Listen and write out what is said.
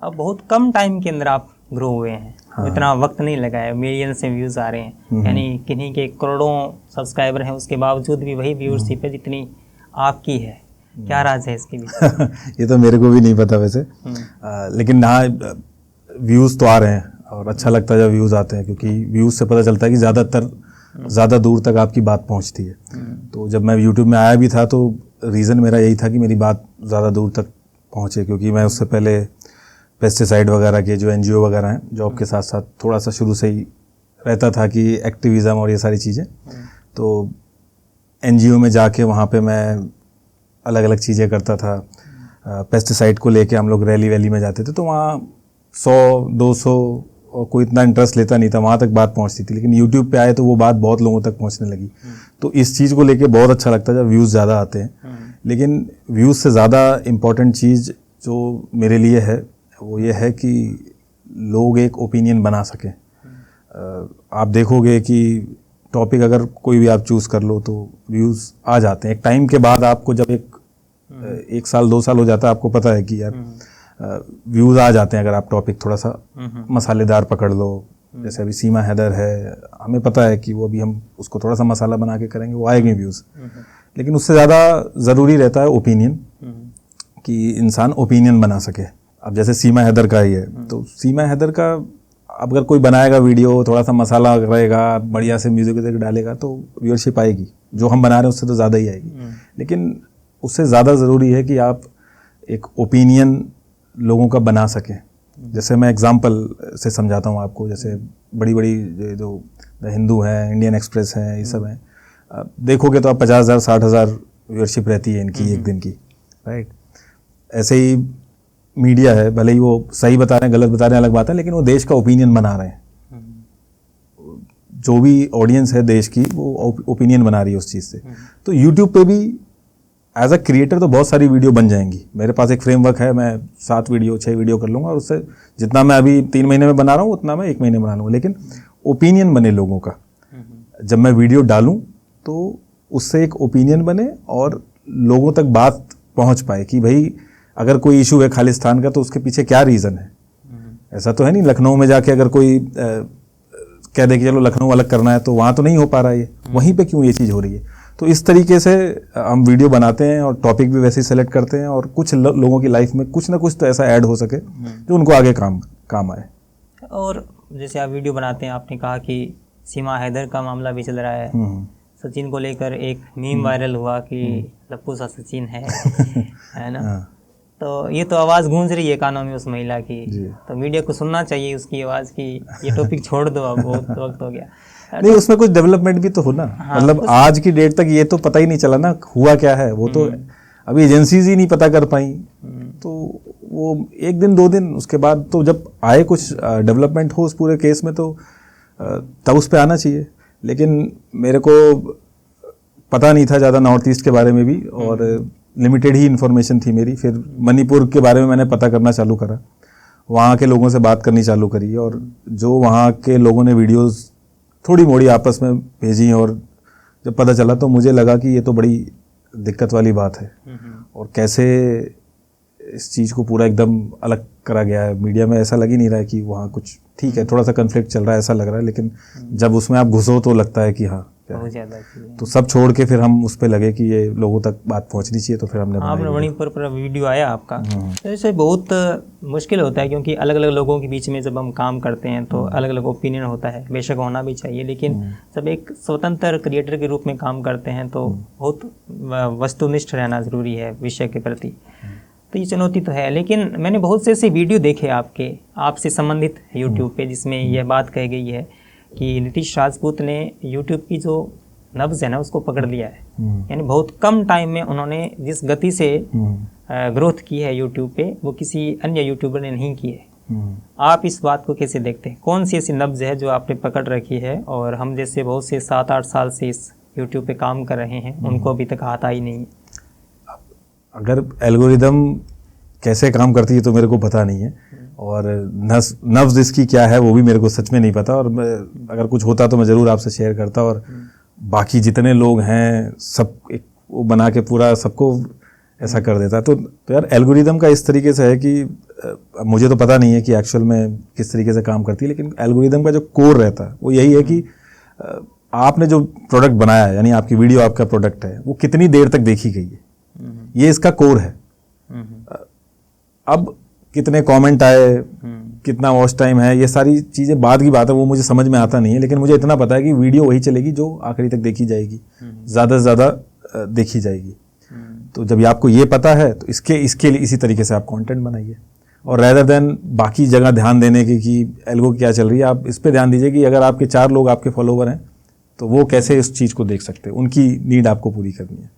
अब बहुत कम टाइम के अंदर आप ग्रो हुए हैं। हाँ। इतना वक्त नहीं लगा है, मिलियन से व्यूज़ आ रहे हैं, यानी किन्हीं के करोड़ों सब्सक्राइबर हैं, उसके बावजूद भी वही व्यूअरशिप है जितनी आपकी है। क्या राज है इसके बीच? ये तो मेरे को भी नहीं पता वैसे, लेकिन हाँ व्यूज़ तो आ रहे हैं और अच्छा लगता है जब व्यूज़ आते हैं, क्योंकि व्यूज़ से पता चलता है कि ज़्यादा दूर तक आपकी बात पहुंचती है। तो जब मैं यूट्यूब में आया भी था तो रीज़न मेरा यही था कि मेरी बात ज़्यादा दूर तक पहुंचे, क्योंकि मैं उससे पहले पेस्टिसाइड वगैरह के जो NGO वगैरह हैं, जॉब के साथ साथ थोड़ा सा शुरू से ही रहता था कि एक्टिविज़म और ये सारी चीज़ें। तो NGO में जाके वहाँ पे मैं अलग अलग चीज़ें करता था। पेस्टिसाइड को लेके हम लोग रैली में जाते थे, तो वहाँ 100-200 और कोई इतना इंटरेस्ट लेता नहीं था, वहाँ तक बात पहुँचती थी। लेकिन यूट्यूब पे आए तो वो बात बहुत लोगों तक पहुँचने लगी। तो इस चीज़ को लेके बहुत अच्छा लगता है जब व्यूज़ ज़्यादा आते हैं। लेकिन व्यूज़ से ज़्यादा इम्पॉर्टेंट चीज़ जो मेरे लिए है वो ये है कि लोग एक ओपिनियन बना सकें। आप देखोगे कि टॉपिक अगर कोई भी आप चूज़ कर लो तो व्यूज़ आ जाते हैं। एक टाइम के बाद आपको जब एक साल 2 साल हो जाता है, आपको पता है कि यार व्यूज़ आ जाते हैं अगर आप टॉपिक थोड़ा सा मसालेदार पकड़ लो। जैसे अभी सीमा हैदर है, हमें पता है कि वो अभी हम उसको थोड़ा सा मसाला बना के करेंगे, वो आएंगे व्यूज़। लेकिन उससे ज़्यादा ज़रूरी रहता है ओपिनियन, कि इंसान ओपिनियन बना सके। अब जैसे सीमा हैदर का ही है, तो सीमा हैदर का अगर कोई बनाएगा वीडियो, थोड़ा सा मसाला रहेगा, बढ़िया से म्यूजिक डालेगा, तो व्यूअरशिप आएगी। जो हम बना रहे हैं उससे तो ज़्यादा ही आएगी। लेकिन उससे ज़्यादा ज़रूरी है कि आप एक ओपिनियन लोगों का बना सकें। जैसे मैं एग्जांपल से समझाता हूँ आपको। जैसे बड़ी बड़ी जो हिंदू हैं, इंडियन एक्सप्रेस हैं, ये सब हैं, देखोगे तो आप 50,000 60,000 व्यूअरशिप रहती है इनकी एक दिन की, राइट। ऐसे ही मीडिया है, भले ही वो सही बता रहे हैं गलत बता रहे हैं अलग बात है, लेकिन वो देश का ओपिनियन बना रहे हैं। जो भी ऑडियंस है देश की, वो ओपिनियन बना रही है उस चीज़ से। तो यूट्यूब पे भी एज अ क्रिएटर तो बहुत सारी वीडियो बन जाएंगी। मेरे पास एक फ्रेमवर्क है, मैं 7 वीडियो 6 वीडियो कर लूँगा, और उससे जितना मैं अभी 3 महीने में बना रहा हूँ उतना मैं 1 महीने में बना लूँगा। लेकिन ओपिनियन बने लोगों का, जब मैं वीडियो डालूँ तो उससे एक ओपिनियन बने और लोगों तक बात पहुँच पाए कि भाई अगर कोई इशू है खालिस्तान का तो उसके पीछे क्या रीज़न है। ऐसा तो है नहीं लखनऊ में जाके अगर कोई कह दे कि चलो लखनऊ अलग करना है, तो वहाँ तो नहीं हो पा रहा है ये, वहीं पे क्यों ये चीज़ हो रही है। तो इस तरीके से हम वीडियो बनाते हैं और टॉपिक भी वैसे ही सेलेक्ट करते हैं, और कुछ लोगों की लाइफ में कुछ ना कुछ तो ऐसा ऐड हो सके जो उनको आगे काम आए। और जैसे आप वीडियो बनाते हैं, आपने कहा कि सीमा हैदर का मामला भी चल रहा है, सचिन को लेकर एक मीम वायरल हुआ कि लप्पू सा सचिन है ना। तो ये तो आवाज़ गूंज रही है कानों में उस महिला की, तो मीडिया को सुनना चाहिए उसकी आवाज़ की ये टॉपिक छोड़ दो, अब बहुत वक्त हो गया। नहीं, उसमें कुछ डेवलपमेंट भी तो हो ना। हाँ, मतलब आज की डेट तक ये तो पता ही नहीं चला ना हुआ क्या है। वो तो अभी एजेंसीज ही नहीं पता कर पाई, तो वो 1 दिन 2 दिन उसके बाद तो जब आए कुछ डेवलपमेंट हो उस पूरे केस में, तो तब उस पर आना चाहिए। लेकिन मेरे को पता नहीं था ज़्यादा नॉर्थ ईस्ट के बारे में भी, और लिमिटेड ही इन्फॉर्मेशन थी मेरी। फिर मणिपुर के बारे में मैंने पता करना चालू करा, वहाँ के लोगों से बात करनी चालू करी, और जो वहाँ के लोगों ने वीडियोस थोड़ी मोड़ी आपस में भेजी, और जब पता चला तो मुझे लगा कि ये तो बड़ी दिक्कत वाली बात है। और कैसे इस चीज़ को पूरा एकदम अलग करा गया है। मीडिया में ऐसा लग ही नहीं रहा है कि वहाँ कुछ ठीक है, थोड़ा सा कन्फ्लिक्ट चल रहा है ऐसा लग रहा है, लेकिन जब उसमें आप घुसो तो लगता है कि हाँ बहुत ज़्यादा। तो सब छोड़ के फिर हम उस पे लगे कि ये लोगों तक बात पहुंचनी चाहिए, तो फिर हमने मणिपुर पर वीडियो आया आपका। तो ऐसे बहुत मुश्किल होता है, क्योंकि अलग अलग लोगों के बीच में जब हम काम करते हैं तो अलग अलग ओपिनियन होता है, बेशक होना भी चाहिए, लेकिन जब एक स्वतंत्र क्रिएटर के रूप में काम करते हैं तो बहुत वस्तुनिष्ठ रहना ज़रूरी है विषय के प्रति। तो ये चुनौती तो है। लेकिन मैंने बहुत से ऐसे वीडियो देखे आपसे संबंधित यूट्यूब पे, जिसमें यह बात कही गई है कि नीतीश राजपूत ने यूट्यूब की जो नब्ज़ है ना उसको पकड़ लिया है। यानी बहुत कम टाइम में उन्होंने जिस गति से ग्रोथ की है यूट्यूब पे, वो किसी अन्य यूट्यूबर ने नहीं की है। आप इस बात को कैसे देखते हैं? कौन सी ऐसी नब्ज़ है जो आपने पकड़ रखी है, और हम जैसे बहुत से 7-8 साल से इस यूट्यूब पे काम कर रहे हैं उनको अभी तक आता ही नहीं है? अगर एल्गोरिदम कैसे काम करती है तो मेरे को पता नहीं है, और नब्ज़ इसकी क्या है वो भी मेरे को सच में नहीं पता। और अगर कुछ होता तो मैं ज़रूर आपसे शेयर करता। और बाकी जितने लोग हैं सब एक वो बना के पूरा सबको ऐसा कर देता है। तो यार एल्गोरिदम का इस तरीके से है कि मुझे तो पता नहीं है कि एक्चुअल में किस तरीके से काम करती है, लेकिन एल्गोरिदम का जो कोर रहता है वो यही है कि आपने जो प्रोडक्ट बनाया है, यानी आपकी वीडियो आपका प्रोडक्ट है, वो कितनी देर तक देखी गई है, ये इसका कोर है। अब कितने कमेंट आए, कितना वॉच टाइम है, ये सारी चीज़ें बाद की बात है, वो मुझे समझ में आता नहीं है, लेकिन मुझे इतना पता है कि वीडियो वही चलेगी जो आखिरी तक देखी जाएगी, ज़्यादा से ज़्यादा देखी जाएगी। तो जब आपको ये पता है तो इसके लिए इसी तरीके से आप कंटेंट बनाइए, और रेदर देन बाकी जगह ध्यान देने की कि एल्गो क्या चल रही है, आप इस पे ध्यान दीजिए कि अगर आपके 4 लोग आपके फॉलोवर हैं तो वो कैसे इस चीज़ को देख सकते हैं, उनकी नीड आपको पूरी करनी है।